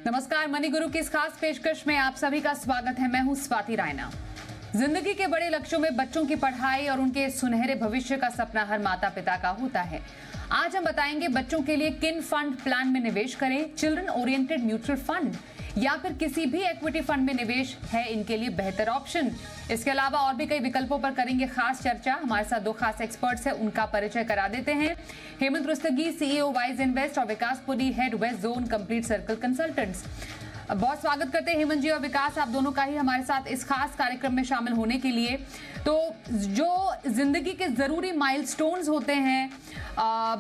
नमस्कार, मनी गुरु की इस खास पेशकश में आप सभी का स्वागत है। मैं हूं स्वाति रायना। जिंदगी के बड़े लक्ष्यों में बच्चों की पढ़ाई और उनके सुनहरे भविष्य का सपना हर माता पिता का होता है। आज हम बताएंगे बच्चों के लिए किन फंड प्लान में निवेश करें, चिल्ड्रन ओरिएंटेड म्यूचुअल फंड या फिर किसी भी इक्विटी फंड में निवेश है इनके लिए बेहतर ऑप्शन। इसके अलावा और भी कई विकल्पों पर करेंगे खास चर्चा। हमारे साथ दो खास एक्सपर्ट्स हैं, उनका परिचय करा देते हैं। Hemant Rustagi, CEO Wise Invest, और Vikas Puri, head west zone Complete Circle Consultants. बहुत स्वागत करते हैं हेमंत जी और विकास, आप दोनों का ही हमारे साथ इस खास कार्यक्रम में शामिल होने के लिए। तो जो जिंदगी के जरूरी माइलस्टोन्स होते हैं,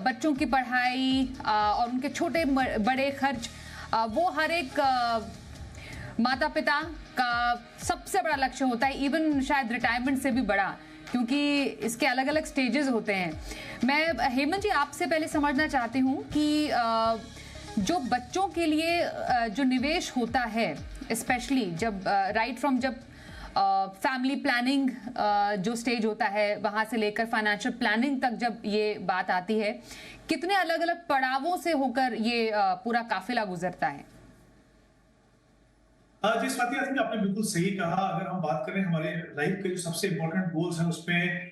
बच्चों की पढ़ाई और उनके छोटे बड़े खर्च, वो हर एक माता पिता का सबसे बड़ा लक्ष्य होता है, इवन शायद रिटायरमेंट से भी बड़ा, क्योंकि इसके अलग अलग स्टेजेस होते हैं। मैं हेमंत जी आपसे पहले समझना चाहती हूँ कि जो बच्चों के लिए जो निवेश होता है, स्पेशली जब राइट फ्रॉम जब फैमिली प्लानिंग जो स्टेज होता है वहां से लेकर फाइनेंशियल प्लानिंग तक जब ये बात आती है, कितने अलग अलग पड़ावों से होकर ये पूरा काफिला गुजरता है? जी स्वाति, आपने बिल्कुल सही कहा। अगर हम बात करें हमारे लाइफ के जो सबसे इंपॉर्टेंट गोल्स हैं, उसमें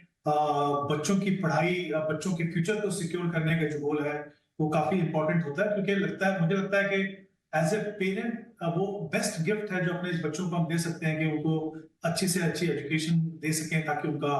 बच्चों की पढ़ाई, बच्चों के फ्यूचर को सिक्योर करने का जो गोल है वो काफी इंपॉर्टेंट होता है। क्योंकि मुझे लगता है कि एज ए पेरेंट वो बेस्ट गिफ्ट है जो अपने इस बच्चों को हम दे सकते हैं कि उनको अच्छी से अच्छी एजुकेशन दे सकें, ताकि उनका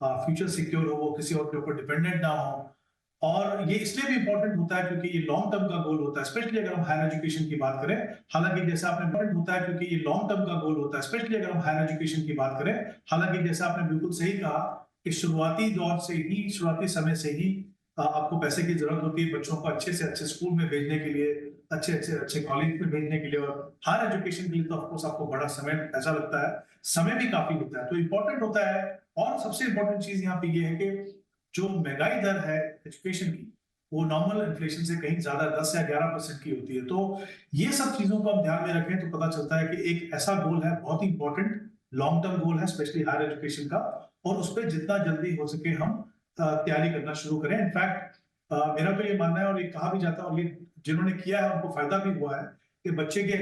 फ्यूचर सिक्योर हो, वो किसी और के ऊपर डिपेंडेंट ना हो। और ये इसलिए भी इंपॉर्टेंट होता है क्योंकि ये लॉन्ग टर्म का गोल होता है, स्पेशली अगर हम हायर एजुकेशन की बात करें। हालांकि जैसा आपने इंपॉर्टेंट होता है क्योंकि ये लॉन्ग टर्म का गोल होता है, स्पेशली अगर हम हायर एजुकेशन की बात करें। हालांकि जैसा आपने बिल्कुल सही कहा कि शुरुआती दौर से ही, शुरुआती समय से ही आपको पैसे की जरूरत होती है बच्चों को अच्छे से अच्छे स्कूल में भेजने के लिए, अच्छे कॉलेज में भेजने के लिए। और हायर एजुकेशन के लिए तो ऑफकोर्स आपको बड़ा समय ऐसा लगता है, समय भी काफी होता है, तो इंपॉर्टेंट होता है। और सबसे इंपॉर्टेंट चीज यहाँ पे ये है कि जो महंगाई दर है एजुकेशन की, वो नॉर्मल इन्फ्लेशन से कहीं ज्यादा 10 या 11% की होती है। तो ये सब चीजों को हम ध्यान में रखें तो पता चलता है कि एक ऐसा गोल है, बहुत ही इंपॉर्टेंट लॉन्ग टर्म गोल है, स्पेशली हायर एजुकेशन का, और उस पर जितना जल्दी हो सके हम तैयारी करना शुरू करें। इनफैक्ट मेरा तो ये मानना है, और ये कहा भी जाता है, और ये जिन्होंने किया है उनको फायदा भी हुआ है, कि बच्चे के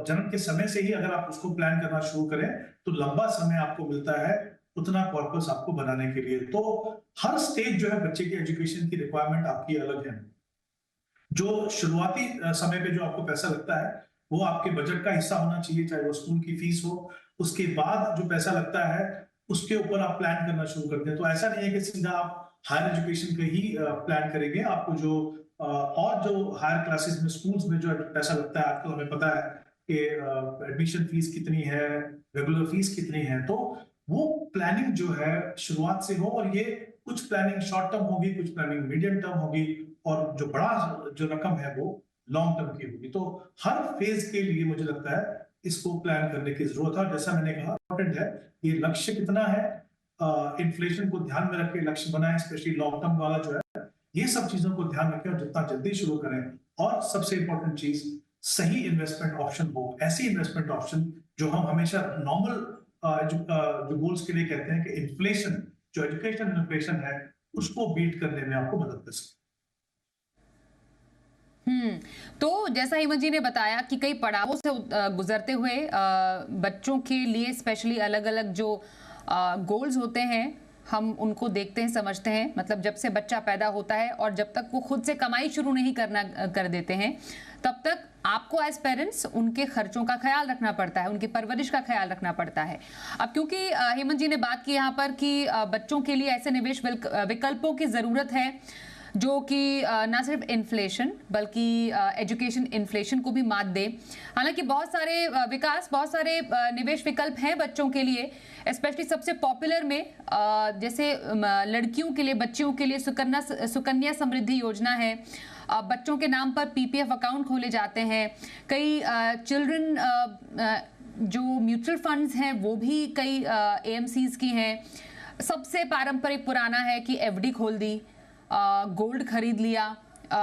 जन्म के समय से ही अगर आप उसको प्लान करना शुरू करें तो लंबा समय आपको मिलता है उतना कॉर्पस आपको बनाने के लिए। तो हर स्टेज जो है बच्चे की एजुकेशन की रिक्वायरमेंट आपकी अलग है। जो शुरुआती समय पे जो आपको पैसा लगता है वो आपके बजट का हिस्सा होना चाहिए, चाहे वो स्कूल की फीस हो। उसके बाद जो पैसा लगता है उसके ऊपर आप प्लान करना शुरू करते हैं। तो ऐसा नहीं है कि सीधा आप हायर एजुकेशन का ही प्लान करेंगे। आपको जो और जो हायर क्लासेस में, स्कूल्स में जो पैसा लगता है, आपको हमें पता है कि एडमिशन फीस कितनी है, रेगुलर फीस कितनी है, तो वो प्लानिंग जो है शुरुआत से हो। और ये कुछ प्लानिंग शॉर्ट टर्म होगी, कुछ प्लानिंग मीडियम टर्म होगी, और जो बड़ा जो रकम है वो लॉन्ग टर्म की होगी। तो हर फेज के लिए मुझे लगता है इसको प्लान करने की जरूरत है। जैसा मैंने कहा, इंपॉर्टेंट है ये लक्ष्य कितना है, इन्फ्लेशन को ध्यान में रख के लक्ष्य बनाएं, स्पेशली लॉन्ग टर्म वाला जो है। ये सब चीजों को ध्यान रखें और जितना जल्दी शुरू करें। और सबसे इंपॉर्टेंट चीज, सही इन्वेस्टमेंट ऑप्शन हो, ऐसी इन्वेस्टमेंट ऑप्शन जो हम हमेशा नॉर्मल जो गोल्स के लिए कहते हैं कि इन्फ्लेशन, जो एजुकेशन इन्फ्लेशन है, उसको बीट करने में आपको मदद कर सकते। तो जैसा हेमंत जी ने बताया कि कई पड़ावों से गुजरते हुए बच्चों के लिए स्पेशली अलग अलग जो गोल्स होते हैं, हम उनको देखते हैं, समझते हैं। मतलब जब से बच्चा पैदा होता है और जब तक वो खुद से कमाई शुरू नहीं कर देते हैं, तब तक आपको एज पेरेंट्स उनके खर्चों का ख्याल रखना पड़ता है, उनकी परवरिश का ख्याल रखना पड़ता है। अब क्योंकि हेमंत जी ने बात की यहाँ पर कि बच्चों के लिए ऐसे निवेश विकल्पों की जरूरत है जो कि ना सिर्फ इन्फ्लेशन बल्कि एजुकेशन इन्फ्लेशन को भी मात दे। हालांकि बहुत सारे निवेश विकल्प हैं बच्चों के लिए, स्पेशली सबसे पॉपुलर में जैसे लड़कियों के लिए, बच्चियों के लिए सुकन्या समृद्धि योजना है। बच्चों के नाम पर पीपीएफ अकाउंट खोले जाते हैं। कई चिल्ड्रन जो म्यूचुअल फंड्स हैं वो भी कई एएमसीज की हैं। सबसे पारंपरिक पुराना है कि एफडी खोल दी, गोल्ड खरीद लिया,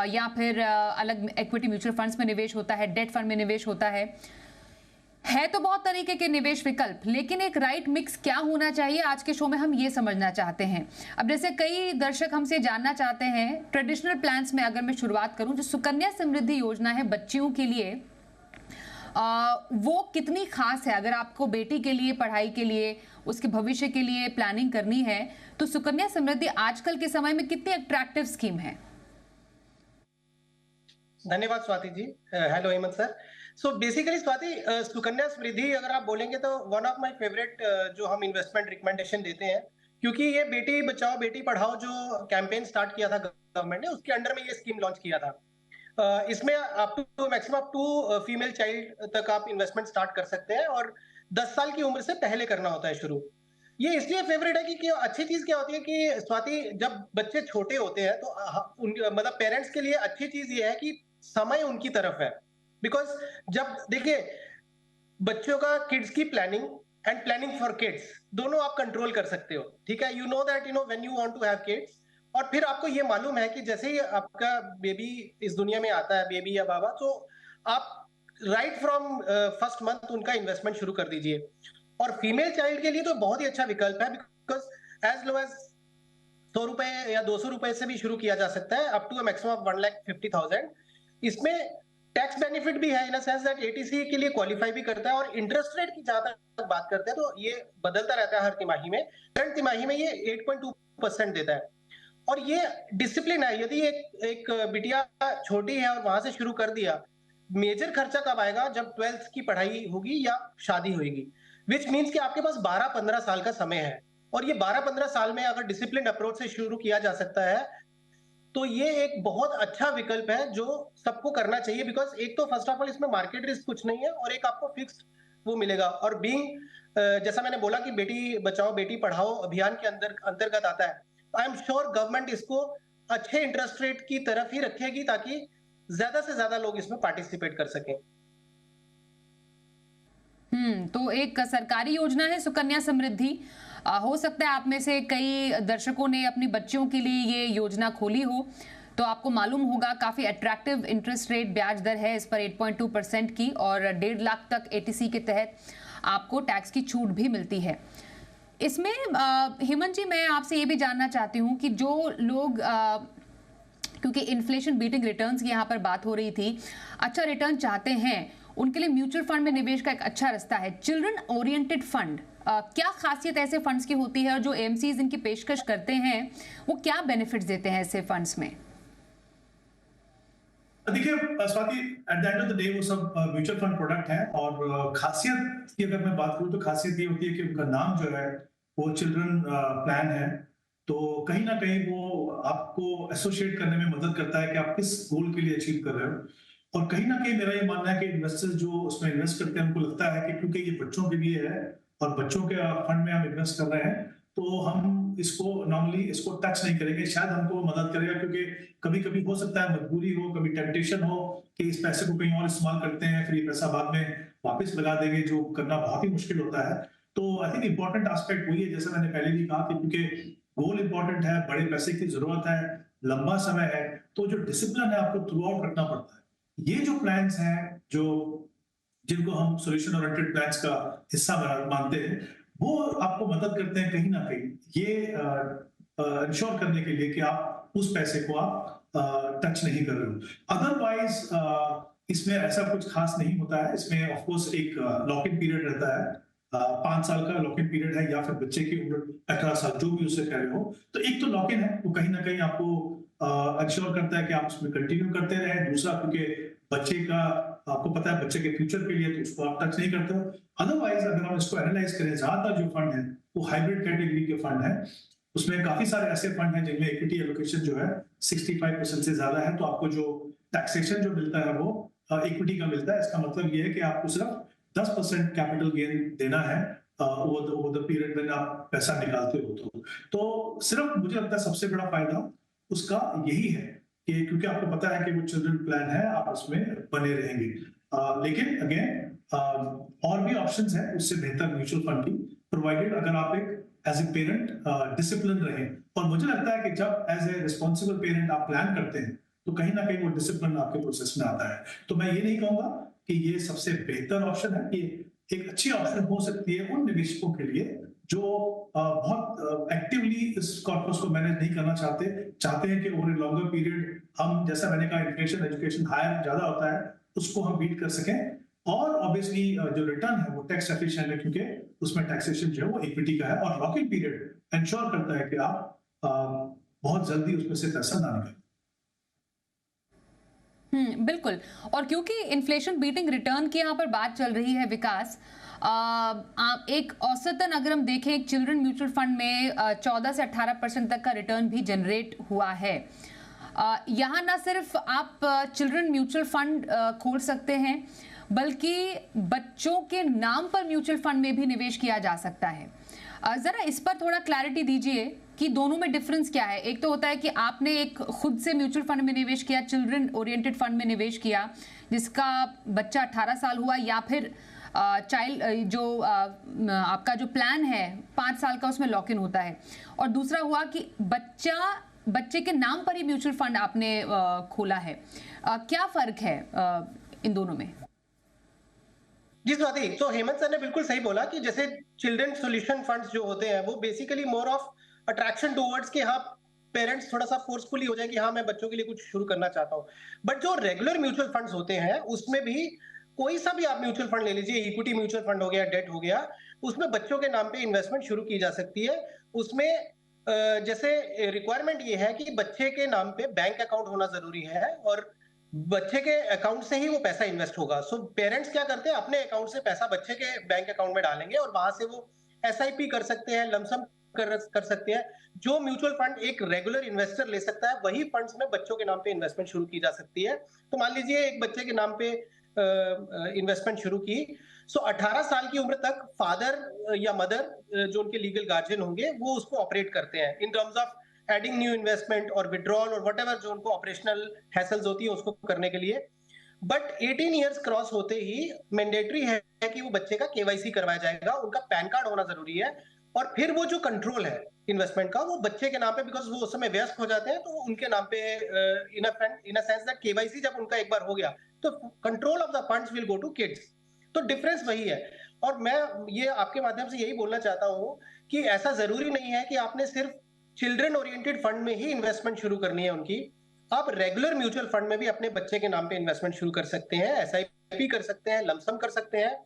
या फिर अलग इक्विटी म्यूचुअल फंड्स में निवेश होता है, डेट फंड में निवेश होता है। है तो बहुत तरीके के निवेश विकल्प, लेकिन एक राइट मिक्स क्या होना चाहिए, आज के शो में हम ये समझना चाहते हैं। अब जैसे कई दर्शक हमसे जानना चाहते हैं, ट्रेडिशनल प्लान्स में अगर मैं शुरुआत करूं, जो सुकन्या समृद्धि योजना है बच्चियों के लिए, वो कितनी खास है? अगर आपको बेटी के लिए, पढ़ाई के लिए, उसके भविष्य के लिए प्लानिंग करनी है, तो सुकन्या समृद्धि आजकल के समय में कितनी अट्रैक्टिव स्कीम है? धन्यवाद Swati ji. Hello Hemant sir. So basically Swati, Sukanya Samriddhi अगर आप बोलेंगे तो वन ऑफ माय फेवरेट जो हम इन्वेस्टमेंट रिकमेंडेशन देते हैं, क्योंकि ये बेटी बचाओ बेटी पढ़ाओ जो कैंपेन स्टार्ट किया था गवर्नमेंट ने, उसके अंडर में ये स्कीम लॉन्च किया था। इसमें up to maximum up to female child तक आप इन्वेस्टमेंट स्टार्ट कर सकते हैं और 10 साल की उम्र से पहले करना होता है शुरू। ये इसलिए फेवरेट है कि अच्छी चीज क्या होती है कि स्वाति, जब बच्चे छोटे होते हैं तो मतलब पेरेंट्स के लिए अच्छी चीज ये है कि समय उनकी तरफ है। बिकॉज जब देखिए, बच्चों का किड्स की planning and planning for kids दोनों आप कंट्रोल कर सकते हो, ठीक है। You know that when you want to have kids, और फिर आपको ये मालूम है कि जैसे ही आपका बेबी इस दुनिया में आता है, बेबी या बाबा, तो आप राइट फ्रॉम फर्स्ट मंथ उनका इन्वेस्टमेंट शुरू कर दीजिए। और फीमेल चाइल्ड के लिए तो बहुत ही अच्छा विकल्प है, बिकॉज एज लो एज 100 रुपए या 200 रुपए से भी शुरू किया जा सकता है, अप टू मैक्सिमम 1,50,000। इसमें टैक्स बेनिफिट भी है इन सेंस दैट एटीसी के लिए क्वालिफाई भी करता है। और इंटरेस्ट रेट की जहां तक बात करते हैं तो ये बदलता रहता है हर तिमाही में। करंट तिमाही में ये 8.2% देता है। और ये डिसिप्लिन है। यदि एक बिटिया छोटी है और वहां से शुरू कर दिया, मेजर खर्चा कब आएगा? जब 12th की पढ़ाई होगी या शादी होगी, विच मीन्स कि आपके पास 12-15 साल का समय है। और ये 12-15 साल में अगर डिसिप्लिन अप्रोच से शुरू किया जा सकता है तो ये एक बहुत अच्छा विकल्प है जो सबको करना चाहिए। बिकॉज एक तो फर्स्ट ऑफ ऑल इसमें मार्केट रिस्क कुछ नहीं है, और एक आपको फिक्स्ड वो मिलेगा। और जैसा मैंने बोला कि बेटी बचाओ बेटी पढ़ाओ अभियान के अंतर्गत आता है, आई एम श्योर गवर्नमेंट इसको अच्छे इंटरेस्ट रेट की तरफ ही रखेगी ताकि ज्यादा से ज्यादा लोग इसमें पार्टिसिपेट कर सकें। तो एक सरकारी योजना है सुकन्या समृद्धि। हो सकता है आप में से कई दर्शकों ने अपनी बच्चियों के लिए ये योजना खोली हो, तो आपको मालूम होगा काफी अट्रैक्टिव इंटरेस्ट रेट ब्याज दर है इस पर 8.2% की, और 1.5 लाख तक एटीसी के तहत आपको टैक्स की छूट भी मिलती है। इसमें हेमंत जी, मैं आपसे ये भी जानना चाहती हूँ कि जो लोग क्योंकि इन्फ्लेशन बीटिंग रिटर्न्स की यहाँ पर बात हो रही थी, अच्छा रिटर्न चाहते हैं, उनके लिए म्यूचुअल फंड में निवेश का एक अच्छा रास्ता है चिल्ड्रन ओरिएंटेड फंड। क्या खासियत ऐसे फंड्स की होती है और जो एएमसीज इनकी पेशकश करते हैं वो क्या बेनिफिट्स देते हैं ऐसे फंड्स में? देखिए Swati, at the end of the day वो सब म्यूचुअल फंड प्रोडक्ट है। और खासियत की अगर मैं बात करूं तो खासियत ये होती है कि उनका नाम जो है वो चिल्ड्रन प्लान है, तो कहीं ना कहीं वो आपको एसोसिएट करने में मदद करता है कि आप किस गोल के लिए अचीव कर रहे हो। और कहीं ना कहीं मेरा ये मानना है कि इन्वेस्टर्स जो उसमें इन्वेस्ट करते हैं उनको लगता है कि क्योंकि ये बच्चों के लिए है और बच्चों के फंड में हम इन्वेस्ट कर रहे हैं, तो हम इसको नॉर्मली इसको टच नहीं करेंगे, शायद हमको मदद करेगा। क्योंकि कभी कभी हो सकता है मजबूरी हो, कभी टेम्पटेशन हो कि इस पैसे को कहीं और इस्तेमाल करते हैं, फिर ये पैसा बाद में वापस लगा देंगे, जो करना बहुत ही मुश्किल होता है। तो आई थिंक इंपॉर्टेंट एस्पेक्ट वही है, जैसा मैंने पहले भी कहा कि क्योंकि गोल इंपॉर्टेंट है, बड़े पैसे की जरूरत है, लंबा समय है, तो जो डिसिप्लिन है आपको थ्रू आउट रखना पड़ता है। ये जो प्लान्स हैं जो जिनको हम सोल्यूशन ओरिएंटेड प्लान्स का हिस्सा मानते हैं, वो आपको मदद करते हैं कहीं ना कहीं ये इंश्योर करने के लिए कि आप उस पैसे को आप टच नहीं कर रहे हो। अदरवाइज इसमें ऐसा कुछ खास नहीं होता है। इसमें ऑफ कोर्स एक लॉक इन पीरियड रहता है, 5 साल का लॉक इन पीरियड है, या फिर बच्चे की उम्र 18 साल जो भी उससे कह रहे हो। तो एक तो लॉक इन है, वो कहीं ना कहीं आपको इंश्योर करता है कि आप उसमें कंटिन्यू करते रहें। दूसरा, क्योंकि बच्चे का आपको पता है बच्चे के फ्यूचर के लिए, तो उसको आप टच नहीं करते हो। अदरवाइज अगर हम इसको एनालाइज करें, ज्यादातर जो फंड है वो हाइब्रिड कैटेगरी के फंड है। उसमें काफी सारे ऐसे फंड हैं जिनमें इक्विटी एलोकेशन जो है 65% से ज्यादा है, तो आपको जो टैक्सेशन जो मिलता है वो इक्विटी का मिलता है। इसका मतलब ये है कि आपको सिर्फ 10% कैपिटल गेन देना है ओवर द पीरियड में आप पैसा निकालते हो। तो सिर्फ मुझे लगता है सबसे बड़ा फायदा उसका यही है कि क्योंकि आपको पता है कि वो चिल्ड्रन प्लान है, आप उसमें बने रहेंगे। लेकिन अगेन और भी ऑप्शंस हैं उससे बेहतर म्यूचुअल फंड की, प्रोवाइडेड अगर आप एक एज ए पेरेंट डिसिप्लिन रहें। और मुझे लगता है कि जब एज ए रिस्पॉन्सिबल पेरेंट आप प्लान करते हैं तो कहीं ना कहीं वो डिसिप्लिन आपके प्रोसेस में आता है। तो मैं ये नहीं कहूंगा कि ये सबसे बेहतर ऑप्शन है, कि एक अच्छी ऑप्शन हो सकती है उन निवेशकों के लिए जो बहुत एक्टिवली इस कॉर्पस को मैनेज नहीं करना चाहते हैं कि ओवर ए लॉन्गर पीरियड हम, जैसा मैंने कहा, इन्फ्लेशन एजुकेशन हायर ज्यादा होता है, उसको हम बीट कर सकें। और ऑब्वियसली जो रिटर्न है वो टैक्स एफिशिएंट है, क्योंकि उसमें टैक्सेशन जो है वो इक्विटी का है, और लॉक इन पीरियड इंश्योर करता है कि आप बहुत जल्दी उसमें से पैसा ना निकालें। बिल्कुल। और क्योंकि इन्फ्लेशन बीटिंग रिटर्न की यहाँ पर बात चल रही है विकास, एक औसतन अगर हम देखें, एक चिल्ड्रन म्यूचुअल फंड में 14 से 18% तक का रिटर्न भी जनरेट हुआ है। यहाँ ना सिर्फ आप चिल्ड्रन म्यूचुअल फंड खोल सकते हैं, बल्कि बच्चों के नाम पर म्यूचुअल फंड में भी निवेश किया जा सकता है। जरा इस पर थोड़ा क्लैरिटी दीजिए कि दोनों में डिफरेंस क्या है। एक तो होता है कि आपने एक खुद से म्यूचुअल फंड में निवेश किया, चिल्ड्रन ओरिएंटेड फंड में निवेश किया, जिसका बच्चा 18 साल हुआ, या फिर चाइल्ड जो आपका जो प्लान है 5 साल का, उसमें लॉक इन होता है। और दूसरा हुआ कि बच्चे के नाम पर ही म्यूचुअल फंड आपने खोला है। क्या फर्क है इन दोनों में? जी स्वाति, तो हेमंत सर ने बिल्कुल सही बोला कि जैसे चिल्ड्रन सॉल्यूशन फंड्स जो होते हैं वो basically more of attraction towards कि हाँ पेरेंट्स थोड़ा सा फोर्सफुली हो जाए कि हाँ मैं बच्चों के लिए कुछ शुरू करना चाहता हूँ। बट जो रेगुलर म्यूचुअल फंड्स होते हैं उसमें भी कोई सा भी आप म्यूचुअल फंड ले लीजिए, इक्विटी म्यूचुअल फंड हो गया, डेट हो गया, उसमें बच्चों के नाम पे इन्वेस्टमेंट शुरू की जा सकती है। उसमें जैसे रिक्वायरमेंट ये है कि बच्चे के नाम पे बैंक अकाउंट होना जरूरी है और बच्चे के अकाउंट से ही वो पैसा इन्वेस्ट होगा। सो पेरेंट्स क्या करते हैं, अपने अकाउंट से पैसा बच्चे के बैंक अकाउंट में डालेंगे और वहां से वो एसआईपी कर सकते हैं, लमसम कर सकते हैं। जो म्यूचुअल फंड एक रेगुलर इन्वेस्टर ले सकता है, वही फंड्स में बच्चों के नाम पे इन्वेस्टमेंट शुरू की जा सकती है। तो मान लीजिए एक बच्चे के नाम पे इन्वेस्टमेंट शुरू की, सो 18 साल की उम्र तक फादर या मदर जो उनके लीगल गार्जियन होंगे वो उसको ऑपरेट करते हैं in terms of adding new investment और विड्रॉल और व्हाटएवर जो उनको ऑपरेशनल हैसल्स होती है उसको करने के लिए। बट 18 इयर्स क्रॉस होते ही मैंडेटरी है कि वो बच्चे का केवाईसी करवाया जाएगा, उनका पैन कार्ड होना जरूरी है, और फिर वो जो कंट्रोल है इन्वेस्टमेंट का वो बच्चे के नाम पे, बिकॉज वो उस समय व्यस्त हो जाते हैं, तो उनके नाम पे in a sense that KYC जब उनका एक बार हो गया तो control of the funds will go to kids. तो डिफरेंस वही है। और मैं ये आपके माध्यम से यही बोलना चाहता हूँ कि ऐसा जरूरी नहीं है कि आपने सिर्फ चिल्ड्रन ओरिएंटेड फंड में ही इन्वेस्टमेंट शुरू करनी है उनकी। आप रेगुलर म्यूचुअल फंड में भी अपने बच्चे के नाम पे इन्वेस्टमेंट शुरू कर सकते हैं, एसआईपी कर सकते हैं, लमसम कर सकते हैं।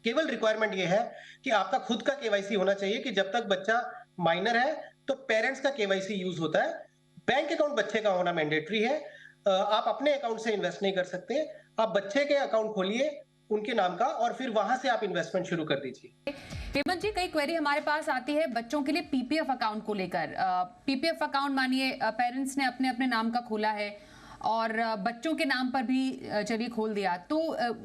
केवल रिक्वायरमेंट ये है कि आपका खुद का केवाईसी होना चाहिए कि जब तक बच्चा माइनर है तो पेरेंट्स का केवाईसी यूज होता है। बैंक अकाउंट बच्चे का होना मैंडेटरी है। आप अपने अकाउंट से इन्वेस्ट नहीं कर सकते, आप बच्चे के अकाउंट खोलिए उनके नाम का और फिर वहां से आप इन्वेस्टमेंट शुरू कर दीजिए। हेमंत जी, कई क्वेरी हमारे पास आती है बच्चों के लिए पीपीएफ अकाउंट को लेकर। पीपीएफ अकाउंट मानिए पेरेंट्स ने अपने अपने नाम का खोला है और बच्चों के नाम पर भी चलिए खोल दिया, तो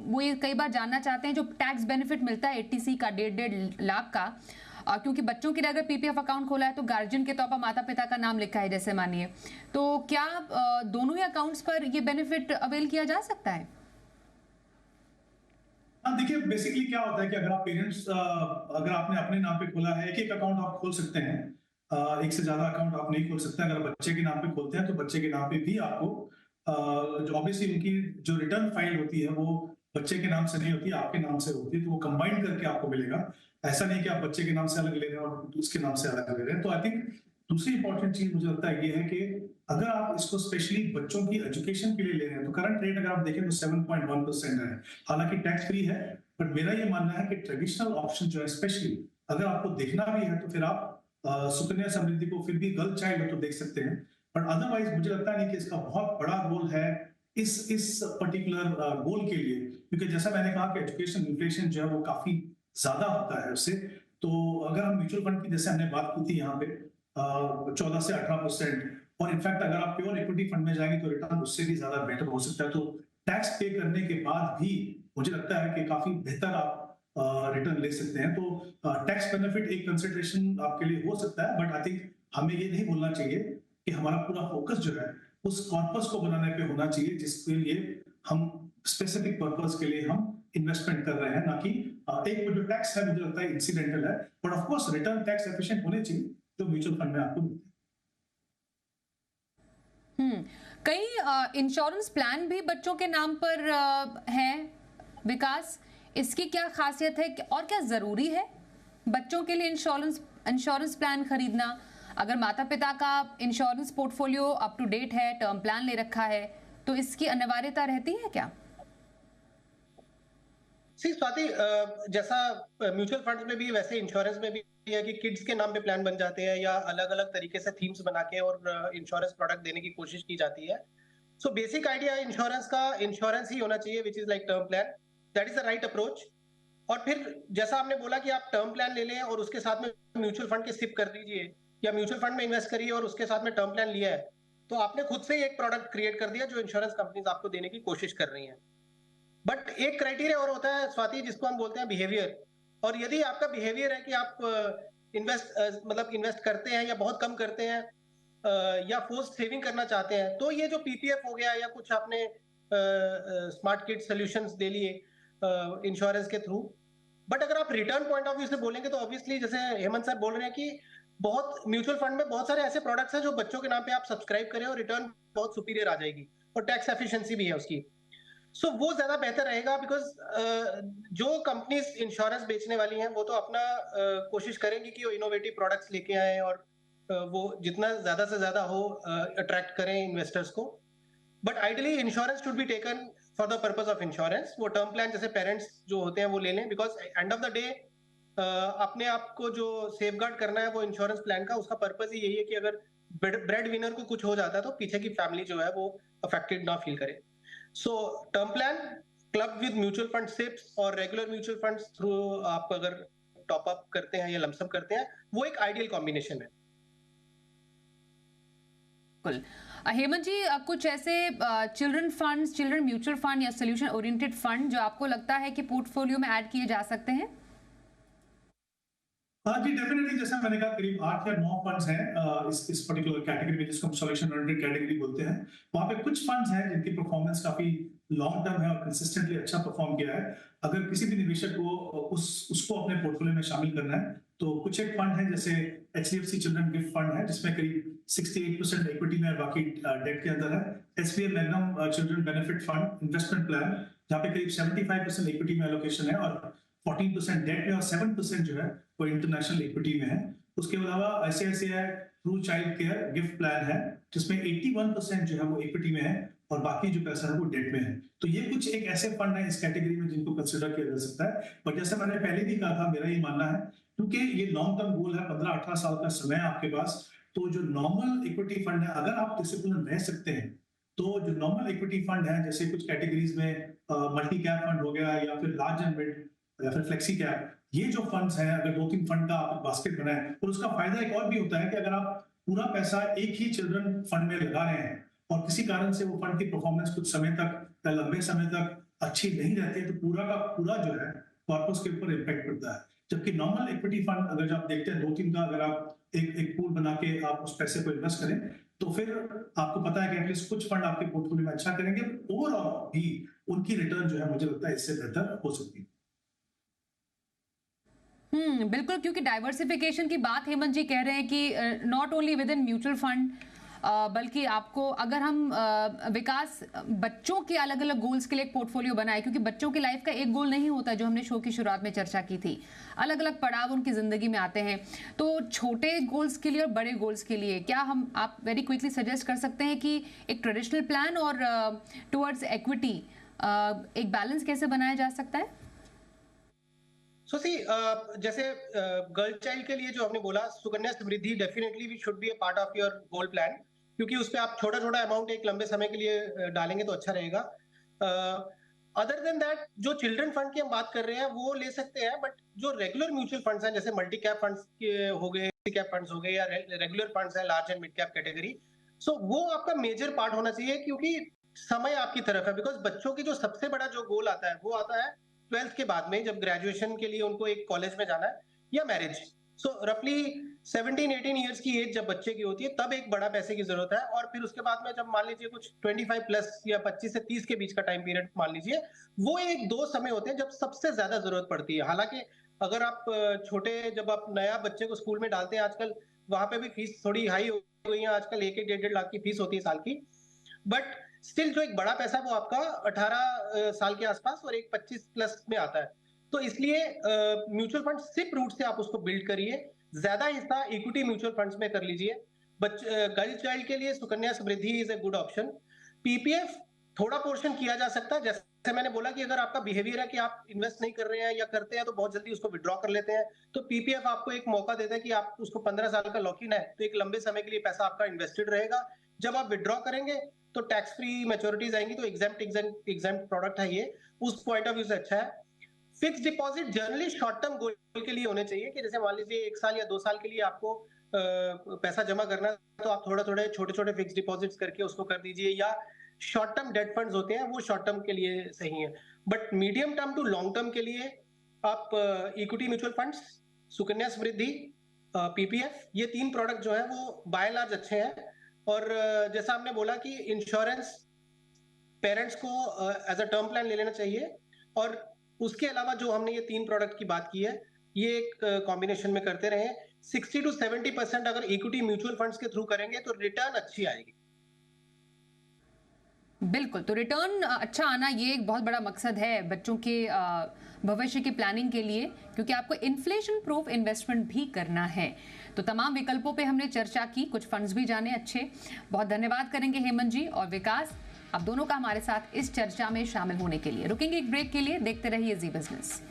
वो ये कई बार जानना चाहते हैं जो टैक्स बेनिफिट मिलता है 80C का 1.5 लाख का, क्योंकि बच्चों के लिए अगर पीपीएफ अकाउंट खोला है तो गार्जियन के तौर पर माता पिता का नाम लिखा है जैसे मानिए, तो क्या दोनों ही अकाउंट्स पर ये बेनिफिट अवेल किया जा सकता है? हाँ, देखिए बेसिकली क्या होता है कि अगर आप पेरेंट्स अगर आपने अपने नाम पे खोला है, एक एक अकाउंट आप खोल सकते हैं, एक से ज्यादा अकाउंट आप नहीं खोल सकते। अगर बच्चे के नाम पे खोलते हैं तो बच्चे के नाम पे भी आपको जो ऑब्वियसली उनकी जो रिटर्न फाइल होती है वो बच्चे के नाम से नहीं होती, आपके नाम से होती है, तो वो कंबाइन करके आपको मिलेगा। ऐसा नहीं कि आप बच्चे के नाम से अलग ले रहे हैं और उसके नाम से अलग ले रहे हैं। तो आई थिंक दूसरी इंपॉर्टेंट चीज मुझे लगता है ये है कि अगर आप इसको स्पेशली बच्चों की एजुकेशन के लिए ले रहे हैं तो करंट रेट अगर आप देखें तो 7.1% है, हालांकि टैक्स फ्री है। बट मेरा ये मानना है कि ट्रेडिशनल ऑप्शन जो है, स्पेशली अगर आपको देखना भी है तो फिर आप सुकन्या समृद्धि को फिर भी गर्ल चाइल्ड हो तो देख सकते हैं। बट अदरवाइज मुझे लगता नहीं कि इसका बहुत बड़ा रोल है इस पर्टिकुलर गोल के लिए, क्योंकि जैसा मैंने कहा कि एजुकेशन इन्फ्लेशन जो है वो काफी ज्यादा होता है उससे। तो अगर हम म्यूचुअल फंड की जैसे हमने बात की थी यहाँ पे 14 से 18%, और इनफैक्ट अगर आप प्योर इक्विटी फंड में जाएंगे तो रिटर्न उससे भी ज्यादा बेटर हो सकता है। तो टैक्स पे करने के बाद भी मुझे लगता है कि काफी बेहतर आप रिटर्न ले सकते हैं। तो टैक्स बेनिफिट एक कंसिडरेशन आपके लिए हो सकता है, बट आई थिंक हमें ये नहीं भूलना चाहिए कि हमारा पूरा फोकस जो है उस कॉर्पस को बनाने पे होना चाहिए जिसके लिए हम स्पेसिफिक पर्पस के लिए हम इन्वेस्टमेंट कर रहे हैं, ना कि एक जो टैक्स है मुझे लगता है इंसिडेंटल है। But of course return tax efficient होने चाहिए जो म्यूचुअल फंड में आपको मिलते हैं। कई इंश्योरेंस प्लान भी बच्चों के नाम पर है विकास। इसकी क्या खासियत है और क्या जरूरी है बच्चों के लिए इंश्योरेंस प्लान खरीदना? अगर माता पिता का insurance portfolio up to date है, टर्म प्लान ले रखा है, तो इसकी अनिवार्यता रहती है क्या? सी स्वाति, जैसा म्यूचुअल फंड्स में भी वैसे इंश्योरेंस में भी है कि किड्स के नाम पे प्लान बन जाते हैं या अलग अलग तरीके से थीम्स बना के और इंश्योरेंस प्रोडक्ट देने की कोशिश की जाती है। सो बेसिक आइडिया इंश्योरेंस का इंश्योरेंस ही होना चाहिए which is like term plan. That is the right approach. और फिर जैसा आपने बोला कि आप टर्म प्लान ले लें और उसके साथ में म्यूचुअल फंड के सिप कर दीजिए या म्यूचुअल फंड में इन्वेस्ट करिए और उसके साथ में टर्म प्लान लिया है, तो आपने खुद से ही एक प्रोडक्ट क्रिएट कर दिया जो इंश्योरेंस कंपनीज आपको देने की कोशिश कर रही हैं। बट एक क्राइटेरिया और होता है स्वाति, जिसको हम बोलते हैं बिहेवियर। और यदि आपका बिहेवियर है कि आप इन्वेस्ट करते हैं या बहुत कम करते हैं या फोर्स्ड सेविंग करना चाहते हैं, तो ये जो पीपीएफ हो गया या कुछ आपने स्मार्ट किड सॉल्यूशंस दे लिए इंश्योरेंस के थ्रू। बट अगर आप रिटर्न पॉइंट ऑफ व्यू से बोलेंगे तो ऑब्वियसली जैसे हेमंत सर बोल रहे हैं कि बहुत म्यूचुअल फंड में बहुत सारे ऐसे प्रोडक्ट्स हैं जो बच्चों के नाम पे आप सब्सक्राइब करें और रिटर्न बहुत सुपीरियर आ जाएगी और टैक्स एफिशिएंसी भी है उसकी। सो वो ज्यादा बेहतर रहेगा बिकॉज जो कंपनीज इंश्योरेंस बेचने वाली हैं वो तो अपना कोशिश करेंगी कि वो इनोवेटिव प्रोडक्ट्स लेके आए और वो जितना ज्यादा से ज्यादा हो अट्रैक्ट करें इन्वेस्टर्स को। But ideally insurance should be taken for the purpose of insurance. वो टर्म प्लान जैसे पेरेंट्स जो होते हैं वो ले लें, because end of the day अपने आप को जो सेफगार्ड करना है वो इंश्योरेंस प्लान का, उसका पर्पस ही यही है कि अगर ब्रेड विनर को कुछ हो जाता है तो पीछे की फैमिली जो है वो अफेक्टेड ना फील करे। So term plan club with mutual fund SIPs और रेगुलर म्यूचुअल फंड्स थ्रू आप अगर टॉप अप करते हैं या लमसम करते हैं, वो एक आइडियल कॉम्बिनेशन है। बिल्कुल। हेमंत जी, कुछ ऐसे चिल्ड्रन म्यूचुअल फंड या सोल्यूशन ओरिएंटेड फंड जो आपको लगता है कि पोर्टफोलियो में ऐड किए जा सकते हैं? हाँ जी, डेफिनेटली। जैसा मैंने कहा करीब 8 या 9 फंड्स हैं इस पर्टिकुलर कैटेगरी में, जिसको हम सोल्यूशन ओरिएंटेड कैटेगरी बोलते हैं। वहाँ पे कुछ फंड्स हैं जिनकी परफॉर्मेंस काफी लॉन्ग टर्म है और कंसिस्टेंटली अच्छा परफॉर्म किया है। अगर किसी भी निवेशक को उसको अपने पोर्टफोलियो में शामिल करना है तो कुछ एक फंड है, जैसे HDFC चिल्ड्रन गिफ्ट फंड है जिसमें करीब 68% इक्विटी में बाकी डेट के अंदर है। SBI magnum children benefit fund investment plan, जहाँ पे करीब 75% इक्विटी में एलोकेशन है और 14% डेट में और 7% जो है वो इंटरनेशनल इक्विटी में है। उसके अलावा ICICI true child care gift plan है जिसमें 81% जो है वो इक्विटी में है और बाकी जो पैसा है वो डेट में है। तो ये कुछ एक ऐसे फंड है इस कैटेगरी में जिनको कंसिडर किया जा सकता है। पर जैसे मैंने पहले भी कहा था, मेरा ये मानना है क्योंकि ये लॉन्ग टर्म गोल है, 15-18 साल का समय है आपके पास, तो जो नॉर्मल इक्विटी फंड है अगर आप डिसिप्लिन रह सकते हैं तो जो नॉर्मल इक्विटी फंड है जैसे कुछ कैटेगरीज में मल्टी कैप फंड हो गया या फिर लार्ज एंड मिड या फिर फ्लेक्सी कैप, ये जो फंड्स हैं अगर 2-3 फंड का आप बास्केट बनाए, और उसका फायदा एक और भी होता है कि अगर आप पूरा पैसा एक ही चिल्ड्रन फंड में लगा रहे हैं और किसी कारण से वो फंड की परफॉर्मेंस कुछ समय तक या लंबे समय तक अच्छी नहीं रहती है तो पूरा का पूरा जो है कॉर्पस के ऊपर इम्पैक्ट पड़ता है। जबकि नॉर्मल इक्विटी फंड अगर जो आप देखते हैं 2-3 का अगर आप एक पूल बना के आप उस पैसे को इन्वेस्ट करें तो फिर आपको पता है कि एटलीस्ट कुछ फंड आपके पोर्टफोलियो में अच्छा करेंगे, ओवरऑल भी उनकी रिटर्न जो है मुझे लगता है इससे बेहतर हो सकती है। बिल्कुल, क्योंकि डाइवर्सिफिकेशन की बात हेमंत जी कह रहे हैं कि not only with in mutual fund बल्कि आपको अगर हम विकास बच्चों के अलग अलग गोल्स के लिए एक पोर्टफोलियो बनाए, क्योंकि बच्चों की लाइफ का एक गोल नहीं होता, जो हमने शो की शुरुआत में चर्चा की थी, अलग अलग पड़ाव उनकी जिंदगी में आते हैं। तो छोटे गोल्स के लिए और बड़े गोल्स के लिए क्या आप वेरी क्विकली सजेस्ट कर सकते हैं कि एक ट्रेडिशनल प्लान और टुवर्ड्स इक्विटी एक बैलेंस कैसे बनाया जा सकता है? सो सी, जैसे गर्ल चाइल्ड के लिए जो हमने बोला, Sukanya Samriddhi definitely we should be a part of your goal plan, क्योंकि उस पे आप छोटा छोटा अमाउंट एक लंबे समय के लिए डालेंगे तो अच्छा रहेगा। अदर देन दैट जो चिल्ड्रन फंड की हम बात कर रहे हैं वो ले सकते हैं, बट जो रेगुलर म्यूचुअल फंड्स हैं जैसे मल्टी कैप फंड्स हो गए, कैप फंड्स हो गए या रेगुलर फंड्स हैं large and mid cap category, so वो आपका मेजर पार्ट होना चाहिए, क्योंकि समय आपकी तरफ है। बिकॉज बच्चों की जो सबसे बड़ा जो गोल आता है वो आता है 12th के बाद में, जब ग्रेजुएशन के लिए उनको एक कॉलेज में जाना है या मैरिज। सो रफली 17-18 ईयर्स की एज जब बच्चे की होती है तब एक बड़ा पैसे की जरूरत है, और फिर उसके बाद में जब मान लीजिए कुछ 25 प्लस या 25 से 30 के बीच का टाइम पीरियड मान लीजिए, वो एक 2 समय होते हैं जब सबसे ज्यादा जरूरत पड़ती है। हालांकि अगर आप छोटे जब आप नया बच्चे को स्कूल में डालते हैं, आजकल वहां पे भी फीस थोड़ी हाई हो गई है, आजकल 1-1.5 लाख की फीस होती है साल की, बट स्टिल जो एक बड़ा पैसा वो आपका 18 साल के आसपास और एक 25 प्लस में आता है। तो इसलिए म्यूचुअल फंड सिप रूट से आप उसको बिल्ड करिए, ज्यादा हिस्सा इक्विटी म्यूचुअल फंड्स में कर लीजिए। गर्ल चाइल्ड के लिए Sukanya Samriddhi is a good option. PPF थोड़ा पोर्शन किया जा सकता है, जैसे मैंने बोला कि अगर आपका बिहेवियर है कि आप इन्वेस्ट नहीं कर रहे हैं या करते हैं तो बहुत जल्दी उसको विड्रॉ कर लेते हैं, तो पीपीएफ आपको एक मौका देता है कि आप उसको 15 साल का लॉक इन है, तो एक लंबे समय के लिए पैसा आपका इन्वेस्टेड रहेगा। जब आप विड्रॉ करेंगे तो टैक्स फ्री मैच्योरिटीज आएंगी, तो एग्जाम्प्ट प्रोडक्ट है ये, उस पॉइंट ऑफ व्यू से अच्छा है। Fix deposit generally short term goal के लिए होने चाहिए, कि जैसे मान लीजिए 1 साल या 2 साल के लिए आपको पैसा जमा करना है, तो आप थोड़ा थोड़े छोटे छोटे फिक्स डिपॉजिट्स करके उसको कर दीजिए, या शॉर्ट टर्म डेट फंड्स होते हैं वो शॉर्ट टर्म के लिए सही है। But medium term to long term के लिए आप equity mutual funds, Sukanya Samriddhi, PPF, ये 3 प्रोडक्ट जो है वो बाय एंड लार्ज अच्छे हैं। और जैसा आपने बोला कि इंश्योरेंस पेरेंट्स को एज अ टर्म प्लान ले लेना चाहिए, और उसके अलावा जो हमने ये 3 प्रोडक्ट की बात की है, ये एक कॉम्बिनेशन में करते रहे। 60 to 70% अगर इक्विटी म्यूचुअल फंड्स के थ्रू करेंगे तो रिटर्न अच्छी आएगी। बिल्कुल, तो रिटर्न अच्छा आना ये एक बहुत बड़ा मकसद है बच्चों के भविष्य की प्लानिंग के लिए, क्योंकि आपको इन्फ्लेशन प्रूफ इन्वेस्टमेंट भी करना है। तो तमाम विकल्पों पे हमने चर्चा की, कुछ फंड्स भी जाने अच्छे। बहुत धन्यवाद करेंगे हेमंत जी और विकास, आप दोनों का हमारे साथ इस चर्चा में शामिल होने के लिए। रुकेंगे एक ब्रेक के लिए, देखते रहिए जी बिजनेस।